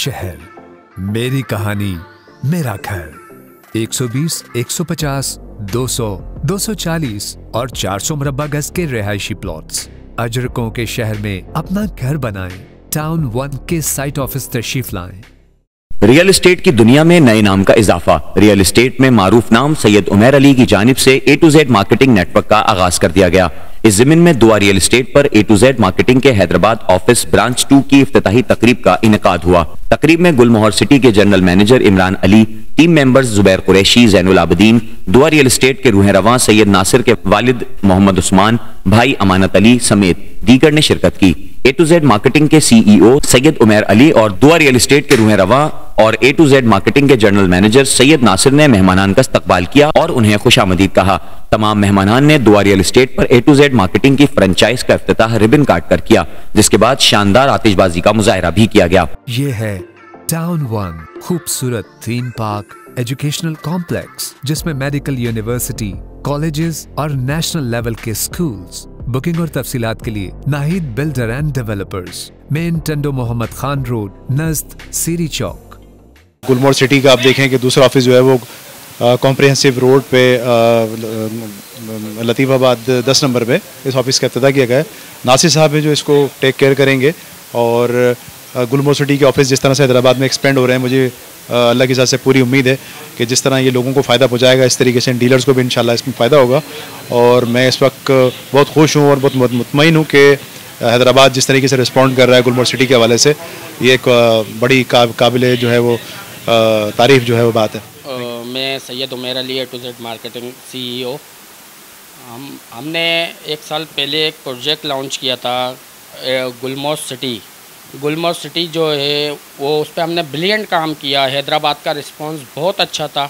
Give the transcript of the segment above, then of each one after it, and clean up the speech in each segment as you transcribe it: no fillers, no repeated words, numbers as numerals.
शहर, मेरी कहानी, मेरा घर। 120, 150, 200, 240 और 400 मुरब्बा गज के रिहायशी प्लॉट्स। अजरकों के शहर में अपना घर बनाएं। टाउन 1 के साइट ऑफिस तशरीफ लाएं। रियल एस्टेट की दुनिया में नए नाम का इजाफा। रियल एस्टेट में मारूफ नाम सैयद उमैर अली की जानिब से A to Z marketing network का आगाज कर दिया गया। इस ज़मीन में दुआ रियल एस्टेट पर A to Z मार्केटिंग के हैदराबाद ऑफिस ब्रांच 2 की इफ्तिताही तकरीब का इनेकाद हुआ। तकरीब में गुलमोहर सिटी के general manager Imran Ali, team members Zubair Qureshi, Zainul Abedin, दुआ रियल एस्टेट के रूह रवां सैयद नासिर के वालिद मोहम्मद उस्मान, भाई अमानत अली समेत दीगर ने शिरकत की। A to Z मार्केटिंग के CEO सैयद उमैर अली और दुआ रियल एस्टेट के रूह रवां और A to Z मार्केटिंग के जनरल मैनेजर सैयद नासिर ने मेहमानान का इस्तकबाल किया और उन्हें खुशामदीद कहा। तमाम मेहमानान ने दुआ रियल एस्टेट पर A to Z मार्केटिंग की फ्रेंचाइज का इफ्तिताह रिबन काट कर किया, जिसके बाद शानदार आतिशबाजी का मुजाहरा भी किया गया। ये है टाउन 1, खूबसूरत थीम पार्क एजुकेशनल कॉम्प्लेक्स, जिसमें मेडिकल यूनिवर्सिटी, कॉलेजेस और नेशनल लेवल के स्कूल्स। बुकिंग और तफसीलात के लिए Nahid builder and developers, main Tando Mohammad Khan road, नज़द सीरी चौक। गुलमोहर सिटी का आप देखें कि दूसरा ऑफिस जो है वो कॉम्प्रिहेंसिव रोड पे लतीफ़ाबाद 10 नंबर पे इस ऑफिस का इफ्तिताह किया गया है। नासिर साहब है जो इसको टेक केयर करेंगे और गुलमोहर सिटी के ऑफिस जिस तरह से हैदराबाद में एक्सपेंड हो रहे हैं, मुझे अल्लाह की ज़ात से पूरी उम्मीद है कि जिस तरह ये लोगों को फ़ायदा पहुँचाएगा, इस तरीके से डीलर्स को भी इंशाल्लाह इसमें फ़ायदा होगा। और मैं इस वक्त बहुत खुश हूँ और बहुत मुतमईन हूँ कि हैदराबाद जिस तरीके से रिस्पॉन्ड कर रहा है गुलमोहर सिटी के हवाले से, ये एक बड़ी काबिल जो है वो तारीफ़ जो है वो बात है। मैं Syed Umair Ali A to Z marketing CEO। हमने एक साल पहले एक प्रोजेक्ट लॉन्च किया था गुलमोहर सिटी। गुलमोहर सिटी जो है वो उस पर हमने ब्रिलियंट काम किया। हैदराबाद का रिस्पांस बहुत अच्छा था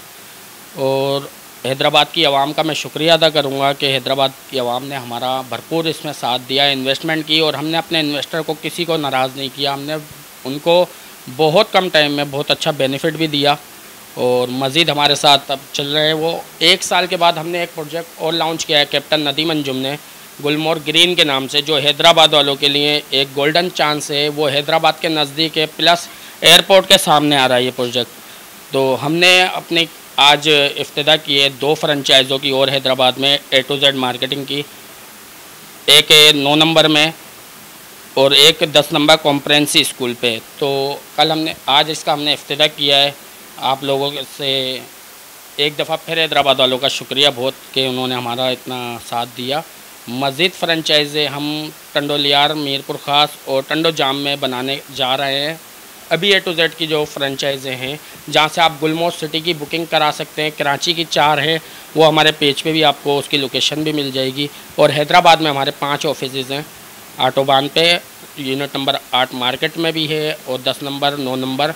और हैदराबाद की आवाम का मैं शुक्रिया अदा करूँगा कि हैदराबाद की आवाम ने हमारा भरपूर इसमें साथ दिया, इन्वेस्टमेंट की, और हमने अपने इन्वेस्टर को किसी को नाराज़ नहीं किया। हमने उनको बहुत कम टाइम में बहुत अच्छा बेनिफिट भी दिया और मज़ीद हमारे साथ अब चल रहे हैं। वो एक साल के बाद हमने एक प्रोजेक्ट और लॉन्च किया है कैप्टन नदीम अंजुम ने, गुलमोहर ग्रीन के नाम से, जो हैदराबाद वालों के लिए एक गोल्डन चांस है। वो हैदराबाद के नज़दीक है, प्लस एयरपोर्ट के सामने आ रहा है ये प्रोजेक्ट। तो हमने अपनी आज इफ्तिताह की है 2 फ्रेंचाइज़ों की और हैदराबाद में A to Z मार्केटिंग की। एक 9 नंबर में और एक 10 नंबर कॉम्प्रेहेंसिव स्कूल पे। तो आज इसका हमने इफ्तिताह किया है। आप लोगों से एक दफ़ा फिर हैदराबाद वालों का शुक्रिया बहुत कि उन्होंने हमारा इतना साथ दिया। मज़ीद फ्रेंचाइज़ें हम टंडो लियार, मीरपुर ख़ास और टंडो जाम में बनाने जा रहे हैं। अभी A to Z की जो फ्रेंचाइज़ें हैं जहाँ से आप गुलमोहर सिटी की बुकिंग करा सकते हैं। कराची की 4 है, वो हमारे पेज पे भी आपको उसकी लोकेशन भी मिल जाएगी। और हैदराबाद में हमारे 5 ऑफिसेज़ हैं। आटोबान पे यूनिट नंबर 8 मार्केट में भी है और 10 नंबर, 9 नंबर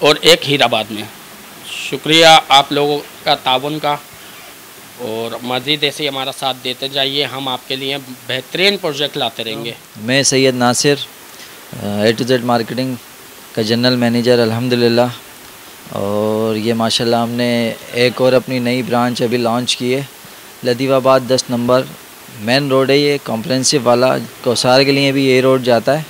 और एक हीराबाद में। शुक्रिया आप लोगों का ताउन का, और मज़ीद ऐसे ही हमारा साथ देते जाइए। हम आपके लिए बेहतरीन प्रोजेक्ट लाते रहेंगे। मैं Syed Nasir A to Z marketing का जनरल मैनेजर अल्हम्दुलिल्लाह। और ये माशाल्लाह हमने एक और अपनी नई ब्रांच अभी लॉन्च की है। लतीफ़ाबाद 10 नंबर मेन रोड है, ये कॉम्प्रिहेंसिव वाला, कौसार के लिए भी ये रोड जाता है।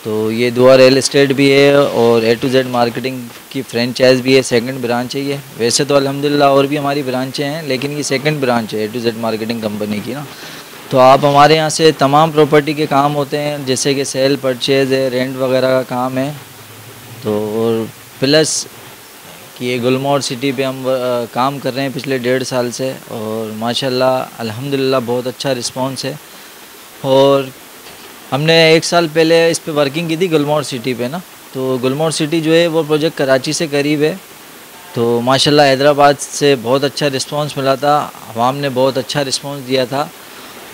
तो ये दुआ रियल एस्टेट भी है और A to Z मार्केटिंग की फ्रेंचाइज भी है, सेकंड ब्रांच है ये। वैसे तो अल्हम्दुलिल्लाह और भी हमारी ब्रांचें हैं, लेकिन ये सेकंड ब्रांच है A to Z marketing company की ना। तो आप हमारे यहाँ से तमाम प्रॉपर्टी के काम होते हैं, जैसे कि सेल, परचेज़ है, रेंट वगैरह का काम है। तो और प्लस कि ये गुलमोहर सिटी पे हम काम कर रहे हैं पिछले 1.5 साल से और माशाल्लाह अल्हम्दुलिल्लाह बहुत अच्छा रिस्पांस है। और हमने 1 साल पहले इस पे वर्किंग की थी गुलमोहर सिटी पे ना। तो गुलमोहर सिटी जो है वो प्रोजेक्ट कराची से करीब है। तो माशाल्लाह हैदराबाद से बहुत अच्छा रिस्पांस मिला था, आवाम ने बहुत अच्छा रिस्पांस दिया था।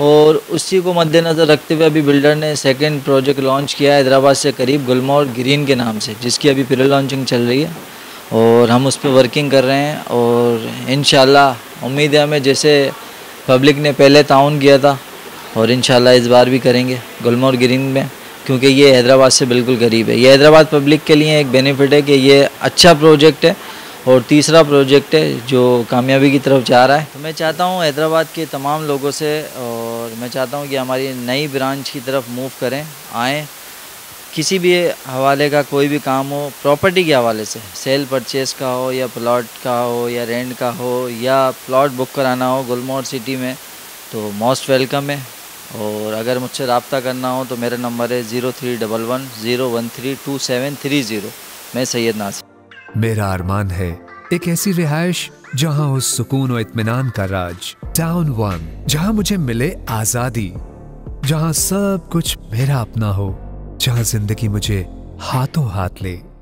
और उसी को मद्देनज़र रखते हुए अभी बिल्डर ने सेकंड प्रोजेक्ट लॉन्च किया है हैदराबाद से करीब, गुलमोहर ग्रीन के नाम से, जिसकी अभी प्री लॉन्चिंग चल रही है और हम उस पर वर्किंग कर रहे हैं। और इंशाल्लाह उम्मीद है हमें, जैसे पब्लिक ने पहले ताउन किया था और इंशाल्लाह इस बार भी करेंगे गुलमोहर ग्रीन में, क्योंकि ये हैदराबाद से बिल्कुल करीब है। ये हैदराबाद पब्लिक के लिए एक बेनिफिट है कि ये अच्छा प्रोजेक्ट है और तीसरा प्रोजेक्ट है जो कामयाबी की तरफ जा रहा है। तो मैं चाहता हूँ हैदराबाद के तमाम लोगों से, और मैं चाहता हूँ कि हमारी नई ब्रांच की तरफ मूव करें, आएँ, किसी भी हवाले का कोई भी काम हो, प्रॉपर्टी के हवाले से, सेल परचेज़ का हो या प्लॉट का हो या रेंट का हो या प्लॉट बुक कराना हो गुलमोहर सिटी में, तो मोस्ट वेलकम है। और अगर मुझसे रब्ता करना हो तो मेरा नंबर है 0311013273 मैं सैयद नासिर। मेरा अरमान है एक ऐसी रिहाइश जहां हो सुकून और इत्मीनान का राज। टाउन 1, जहां मुझे मिले आजादी, जहां सब कुछ मेरा अपना हो, जहां जिंदगी मुझे हाथों हाथ ले।